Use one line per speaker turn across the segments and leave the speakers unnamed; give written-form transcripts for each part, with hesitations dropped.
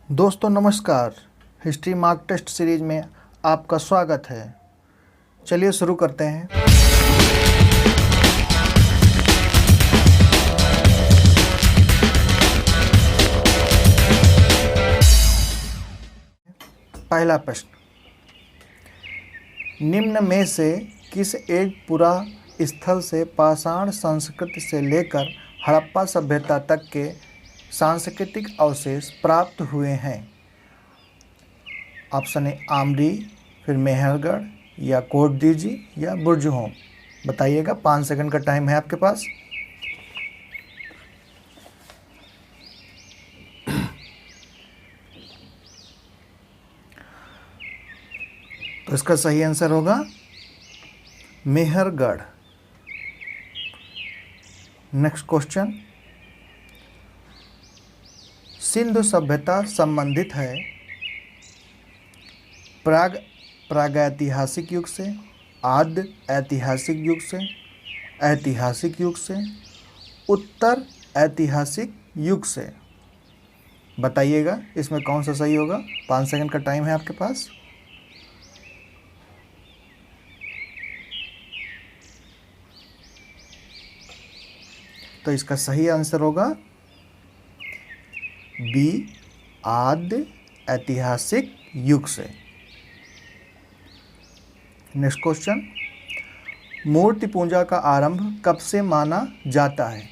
दोस्तों नमस्कार। History mark test series में आपका स्वागत है। चलिए शुरू करते हैं। पहला प्रश्न, निम्न में से किस एक पुरा स्थल से पाषाण संस्कृति से लेकर हड़प्पा सभ्यता तक के सांस्कृतिक अवशेष प्राप्त हुए हैं? ऑप्शन ए आमरी, फिर मेहरगढ़, या कोटदीजी, या बुर्जहोम। बताइएगा, 5 सेकंड का टाइम है आपके पास। तो इसका सही आंसर होगा मेहरगढ़। नेक्स्ट क्वेश्चन, सिंधु सभ्यता संबंधित है प्रागैतिहासिक युग से, आद्य ऐतिहासिक युग से, ऐतिहासिक युग से, उत्तर ऐतिहासिक युग से। बताइएगा इसमें कौन सा सही होगा। 5 सेकंड का टाइम है आपके पास। तो इसका सही आंसर होगा बी, आद्य ऐतिहासिक युग से। नेक्स्ट क्वेश्चन, मूर्ति पूजा का आरंभ कब से माना जाता है?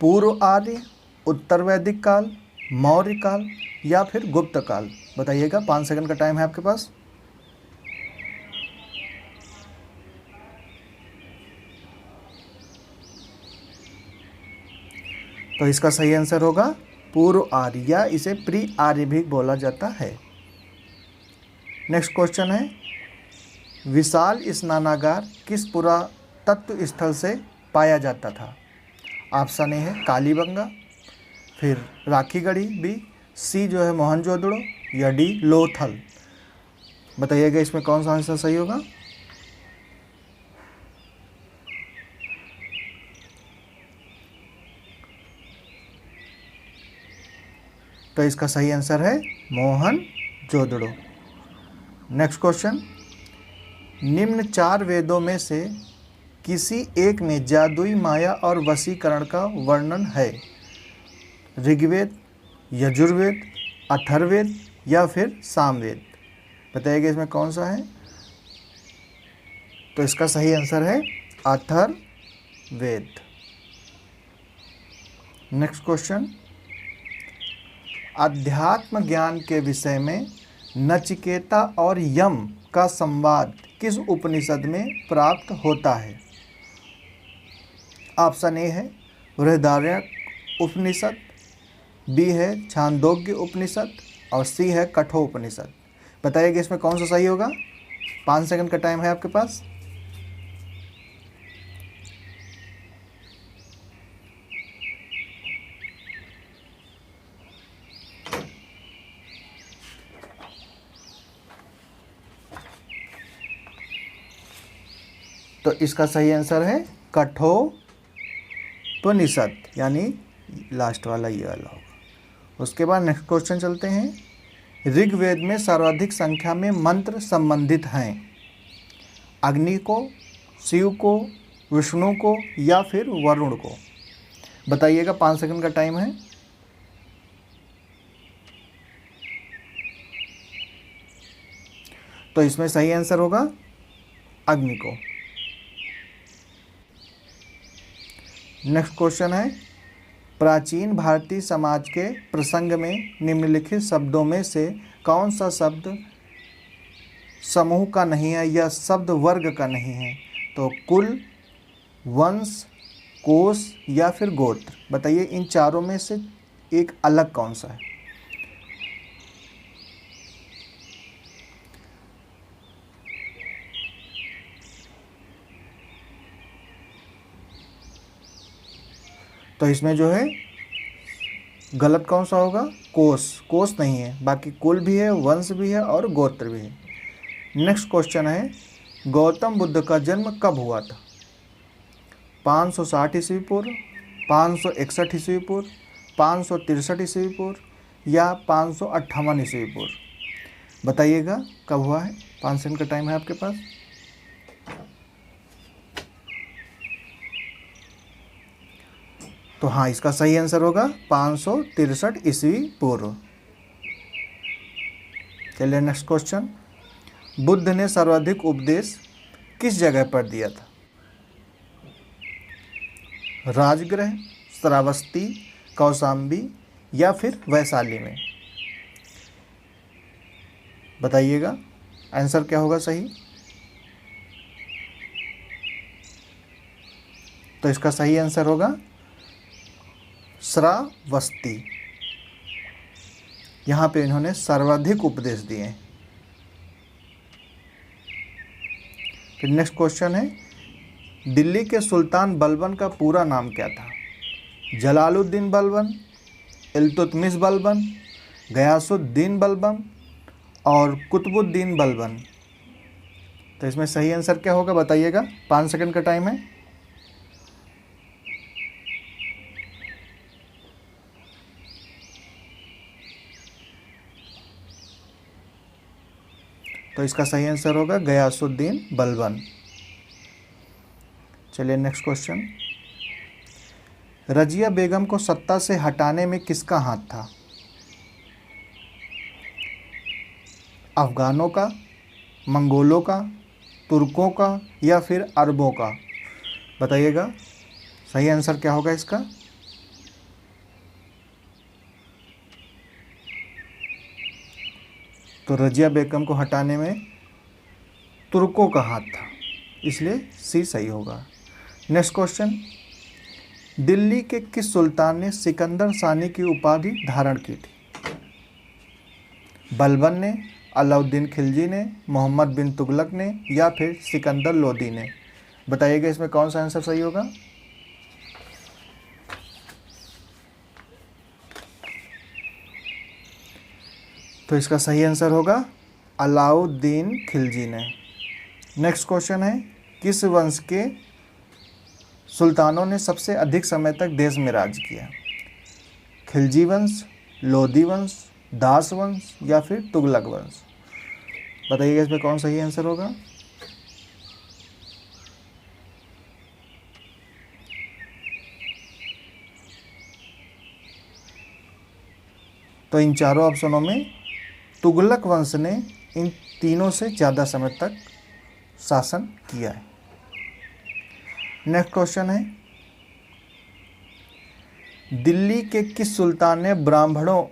पूर्व आर्य, उत्तर वैदिक काल, मौर्य काल, या फिर गुप्त काल? बताइएगा, 5 सेकंड का टाइम है आपके पास। तो इसका सही आंसर होगा पूर्व आर्य, या इसे प्री आर्य भी बोला जाता है। नेक्स्ट क्वेश्चन है, विशाल स्नानागार किस पुरातत्व स्थल से पाया जाता था? ऑप्शन ए है कालीबंगा, फिर राखीगढ़ी, बी, सी जो है मोहनजोदड़ो, या डी लोथल। बताइएगा इसमें कौन सा आंसर सही होगा। तो इसका सही आंसर है मोहनजोदड़ो। नेक्स्ट क्वेश्चन, निम्न 4 वेदों में से किसी एक में जादुई माया और वशीकरण का वर्णन है? ऋग्वेद, यजुर्वेद, अथर्ववेद, या फिर सामवेद? बताइएगा इसमें कौन सा है। तो इसका सही आंसर है अथर्ववेद। नेक्स्ट क्वेश्चन, अध्यात्म ज्ञान के विषय में नचिकेता और यम का संवाद किस उपनिषद में प्राप्त होता है? ऑप्शन ए है बृहदारण्यक उपनिषद, बी है छांदोग्य उपनिषद, और सी है कठोपनिषद। बताइएगा इसमें कौन सा सही होगा। 5 सेकंड का टाइम है आपके पास। तो इसका सही आंसर है कठोपनिषद, यानी लास्ट वाला ये वाला होगा। उसके बाद नेक्स्ट क्वेश्चन चलते हैं। ऋग्वेद में सर्वाधिक संख्या में मंत्र संबंधित हैं अग्नि को, शिव को, विष्णु को, या फिर वरुण को? बताइएगा, 5 सेकंड का टाइम है। तो इसमें सही आंसर होगा अग्नि को। नेक्स्ट क्वेश्चन है, प्राचीन भारतीय समाज के प्रसंग में निम्नलिखित शब्दों में से कौन सा शब्द समूह का नहीं है या शब्द वर्ग का नहीं है? तो कुल, वंश, कोश, या फिर गोत्र? बताइए इन चारों में से एक अलग कौन सा है। तो इसमें जो है गलत कौन सा होगा? कोश। कोश नहीं है, बाकी कुल भी है, वंश भी है, और गोत्र भी है। नेक्स्ट क्वेश्चन है, गौतम बुद्ध का जन्म कब हुआ था? 560 ईस्वी पूर्व, 561 ईस्वी पूर्व, 563 ईस्वी पूर्व, या 558 ईस्वी पूर्व? बताइएगा कब हुआ है। 5 सेकंड का टाइम है आपके पास। तो हाँ, इसका सही आंसर होगा 563 ईस्वी पूर्व। चलिए नेक्स्ट क्वेश्चन। बुद्ध ने सर्वाधिक उपदेश किस जगह पर दिया था? राजगृह, श्रावस्ती, कौशाम्बी या फिर वैशाली में? बताइएगा आंसर क्या होगा सही। तो इसका सही आंसर होगा श्रावस्ती। यहाँ पे इन्होंने सर्वाधिक उपदेश दिए हैं। फिर नेक्स्ट क्वेश्चन है, दिल्ली के सुल्तान बलबन का पूरा नाम क्या था? जलालुद्दीन बलबन, इल्तुतमिश बलबन, गयासुद्दीन बलबन और कुतुबुद्दीन बलबन? तो इसमें सही आंसर क्या होगा बताइएगा। 5 सेकंड का टाइम है। तो इसका सही आंसर होगा गयासुद्दीन बलबन। चलिए नेक्स्ट क्वेश्चन। रजिया बेगम को सत्ता से हटाने में किसका हाथ था? अफगानों का, मंगोलों का, तुर्कों का या फिर अरबों का? बताइएगा सही आंसर क्या होगा इसका। तो रजिया बेगम को हटाने में तुर्कों का हाथ था, इसलिए सी सही होगा। Next question. दिल्ली के किस सुल्तान ने सिकंदर सानी की उपाधि धारण की थी? बलबन ने, अलाउद्दीन खिलजी ने, मोहम्मद बिन तुगलक ने या फिर सिकंदर लोदी ने? बताइएगा इसमें कौन सा आंसर सही होगा। तो इसका सही आंसर होगा अलाउद्दीन खिलजी ने। नेक्स्ट क्वेश्चन है, किस वंश के सुल्तानों ने सबसे अधिक समय तक देश में राज किया? खिलजी वंश, लोदी वंश, दास वंश या फिर तुगलक वंश? बताइएगा इसमें कौन सही आंसर होगा। तो इन चारों ऑप्शनों में तुगलक वंश ने इन तीनों से ज़्यादा समय तक शासन किया है। नेक्स्ट क्वेश्चन है, दिल्ली के किस सुल्तान ने ब्राह्मणों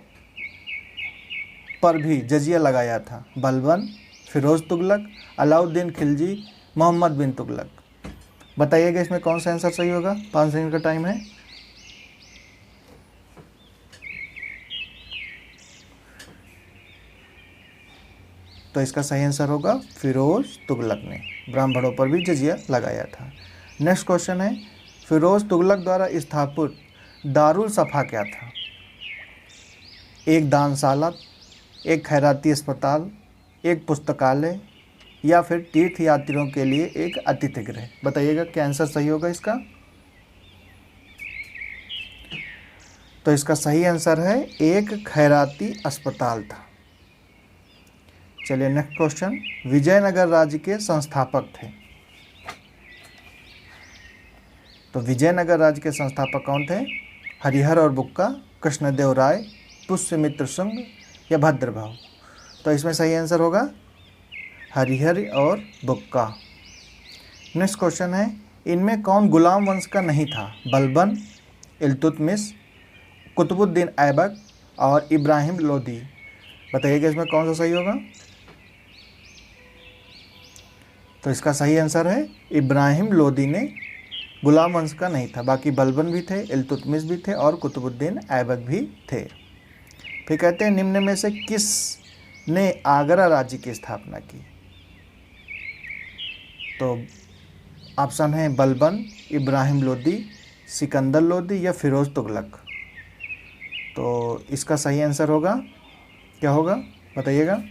पर भी जजिया लगाया था? बलबन, फिरोज तुगलक, अलाउद्दीन खिलजी, मोहम्मद बिन तुगलक? बताइएगा इसमें कौन सा आंसर सही होगा। 5 सेकंड का टाइम है। तो इसका सही आंसर होगा फिरोज तुगलक ने ब्राह्मणों पर भी जजिया लगाया था। नेक्स्ट क्वेश्चन है, फिरोज तुगलक द्वारा स्थापित दारुल सफ़ा क्या था? एक दानशाला, एक खैराती अस्पताल, एक पुस्तकालय या फिर तीर्थ यात्रियों के लिए एक अतिथि गृह? बताइएगा क्या आंसर सही होगा इसका। तो इसका सही आंसर है एक खैराती अस्पताल था। चलिए नेक्स्ट क्वेश्चन, विजयनगर राज्य के संस्थापक थे? तो विजयनगर राज्य के संस्थापक कौन थे? हरिहर और बुक्का, कृष्णदेव राय, पुष्यमित्र शुंग या भद्रभाव? तो इसमें सही आंसर होगा हरिहर और बुक्का। नेक्स्ट क्वेश्चन है, इनमें कौन गुलाम वंश का नहीं था? बलबन, इल्तुतमिश, कुतुबुद्दीन ऐबक और इब्राहिम लोदी? बताइएगा इसमें कौन सा सही होगा। तो इसका सही आंसर है इब्राहिम लोदी ने गुलाम वंश का नहीं था। बाकी बलबन भी थे, इल्तुतमिश भी थे और कुतुबुद्दीन ऐबक भी थे। फिर कहते हैं, निम्न में से किस ने आगरा राज्य की स्थापना की? तो ऑप्शन है बलबन, इब्राहिम लोदी, सिकंदर लोदी या फिरोज तुगलक? तो इसका सही आंसर होगा क्या होगा बताइएगा।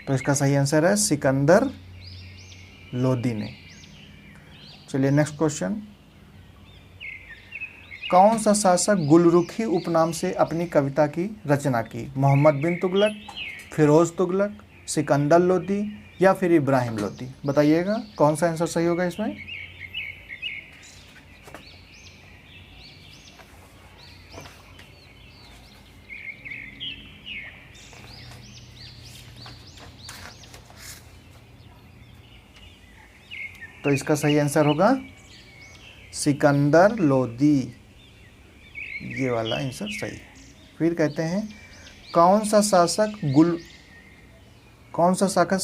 तो इसका सही आंसर है सिकंदर लोदी ने। चलिए नेक्स्ट क्वेश्चन, कौन सा शासक गुलरुखी उपनाम से अपनी कविता की रचना की? मोहम्मद बिन तुगलक, फिरोज तुगलक, सिकंदर लोदी या फिर इब्राहिम लोदी? बताइएगा कौन सा आंसर सही होगा इसमें। तो इसका सही आंसर होगा सिकंदर लोदी, ये वाला आंसर सही है। फिर कहते हैं कौन सा शासक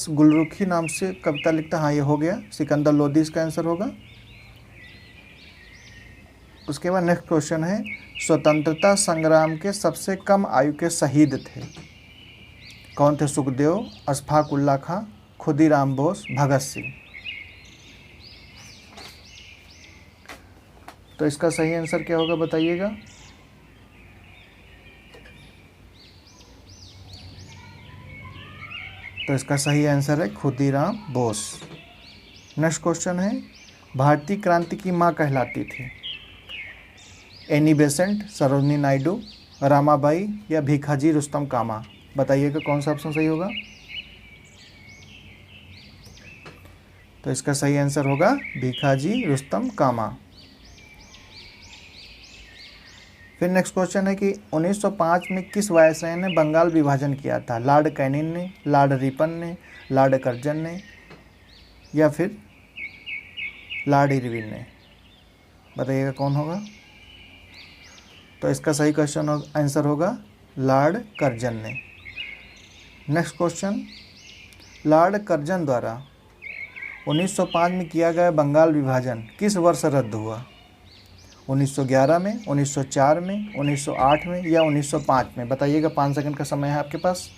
गुलरुखी नाम से कविता लिखता? हाँ, ये हो गया, सिकंदर लोदी इसका आंसर होगा। उसके बाद नेक्स्ट क्वेश्चन है स्वतंत्रता संग्राम के सबसे कम आयु के शहीद थे? कौन थे? सुखदेव, अशफाक उल्लाह खां, खुदीराम बोस, भगत सिंह? तो इसका सही आंसर क्या होगा बताइएगा। तो इसका सही आंसर है खुदीराम बोस। नेक्स्ट क्वेश्चन है भारतीय क्रांति की मां कहलाती थी? एनी बेसेंट, सरोजनी नायडू, रामाबाई या भीखाजी रुस्तम कामा? बताइएगा कौन सा ऑप्शन सही होगा। तो इसका सही आंसर होगा भीखाजी रुस्तम कामा। फिर नेक्स्ट क्वेश्चन है कि 1905 में किस वायसराय ने बंगाल विभाजन किया था? लॉर्ड कैनिंग ने, लॉर्ड रिपन ने, लॉर्ड कर्जन ने या फिर लॉर्ड इरविन ने? बताइएगा कौन होगा। तो इसका सही क्वेश्चन आंसर होगा लॉर्ड कर्जन ने। नेक्स्ट क्वेश्चन, लॉर्ड कर्जन द्वारा 1905 में किया गया बंगाल विभाजन किस वर्ष रद्द हुआ? 1911 में, 1904 में, 1908 में या 1905 में? बताइएगा, 5 सेकंड का समय है आपके पास।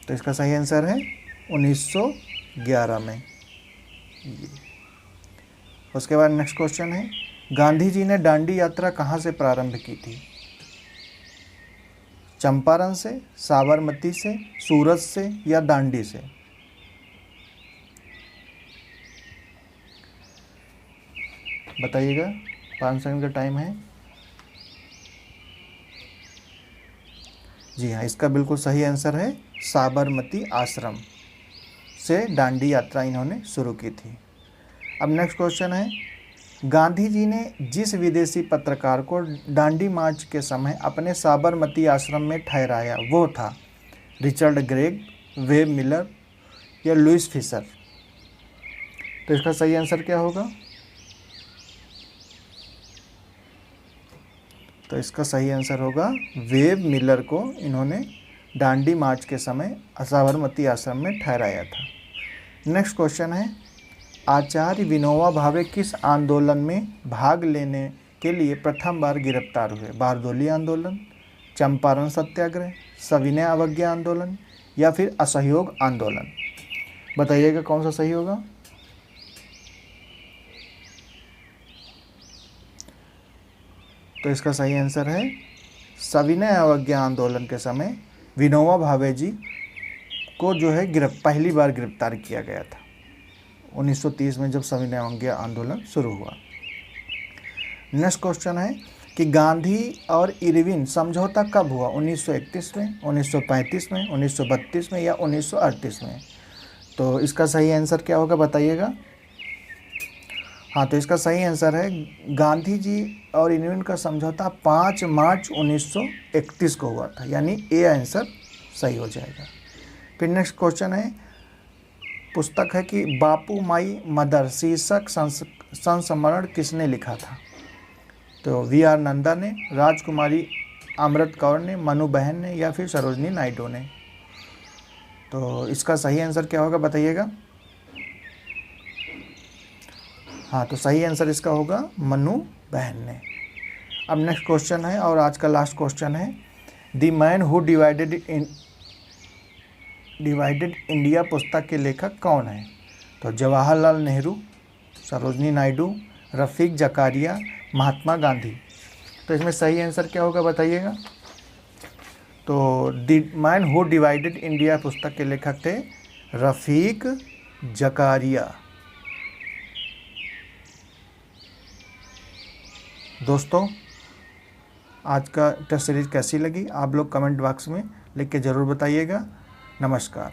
तो इसका सही आंसर है 1911 में। उसके बाद नेक्स्ट क्वेश्चन है गांधी जी ने दांडी यात्रा कहाँ से प्रारंभ की थी? चंपारण से, साबरमती से, सूरत से या दांडी से? बताइएगा, 5 सेकंड का टाइम है। जी हाँ, इसका बिल्कुल सही आंसर है साबरमती आश्रम से दांडी यात्रा इन्होंने शुरू की थी। अब नेक्स्ट क्वेश्चन है गांधी जी ने जिस विदेशी पत्रकार को दांडी मार्च के समय अपने साबरमती आश्रम में ठहराया वो था रिचर्ड ग्रेग, वेब मिलर या लुइस फिशर? तो इसका सही आंसर क्या होगा? तो इसका सही आंसर होगा वेब मिलर को इन्होंने दांडी मार्च के समय साबरमती आश्रम में ठहराया था। नेक्स्ट क्वेश्चन है आचार्य विनोबा भावे किस आंदोलन में भाग लेने के लिए प्रथम बार गिरफ्तार हुए? बारदोली आंदोलन, चंपारण सत्याग्रह, सविनय अवज्ञा आंदोलन या फिर असहयोग आंदोलन? बताइएगा कौन सा सही होगा। तो इसका सही आंसर है सविनय अवज्ञा आंदोलन के समय विनोबा भावे जी को जो है पहली बार गिरफ्तार किया गया था 1930 में जब सविनय अवज्ञा आंदोलन शुरू हुआ। नेक्स्ट क्वेश्चन है कि गांधी और इरविन समझौता कब हुआ? 1931 में, 1935 में, 1932 में या 1938 में? तो इसका सही आंसर क्या होगा बताइएगा। हाँ, तो इसका सही आंसर है गांधी जी और इरविन का समझौता 5 मार्च 1931 को हुआ था, यानी ए आंसर सही हो जाएगा। फिर नेक्स्ट क्वेश्चन है पुस्तक है कि बापू माई मदर शीर्षक संस्मरण किसने लिखा था? तो वी.आर. नंदा ने, राजकुमारी अमृत कौर ने, मनु बहन ने या फिर सरोजनी नायडू ने? तो इसका सही आंसर क्या होगा बताइएगा। हाँ, तो सही आंसर इसका होगा मनु बहन ने। अब नेक्स्ट क्वेश्चन है और आज का लास्ट क्वेश्चन है the man who divided India पुस्तक के लेखक कौन है? तो जवाहरलाल नेहरू, सरोजनी नायडू, रफ़ीक जकारिया, महात्मा गांधी? तो इसमें सही आंसर क्या होगा बताइएगा। तो the man who divided India पुस्तक के लेखक थे रफ़ीक जकारिया। दोस्तों, आज का टेस्ट सीरीज़ कैसी लगी आप लोग कमेंट बॉक्स में लिख के ज़रूर बताइएगा। नमस्कार।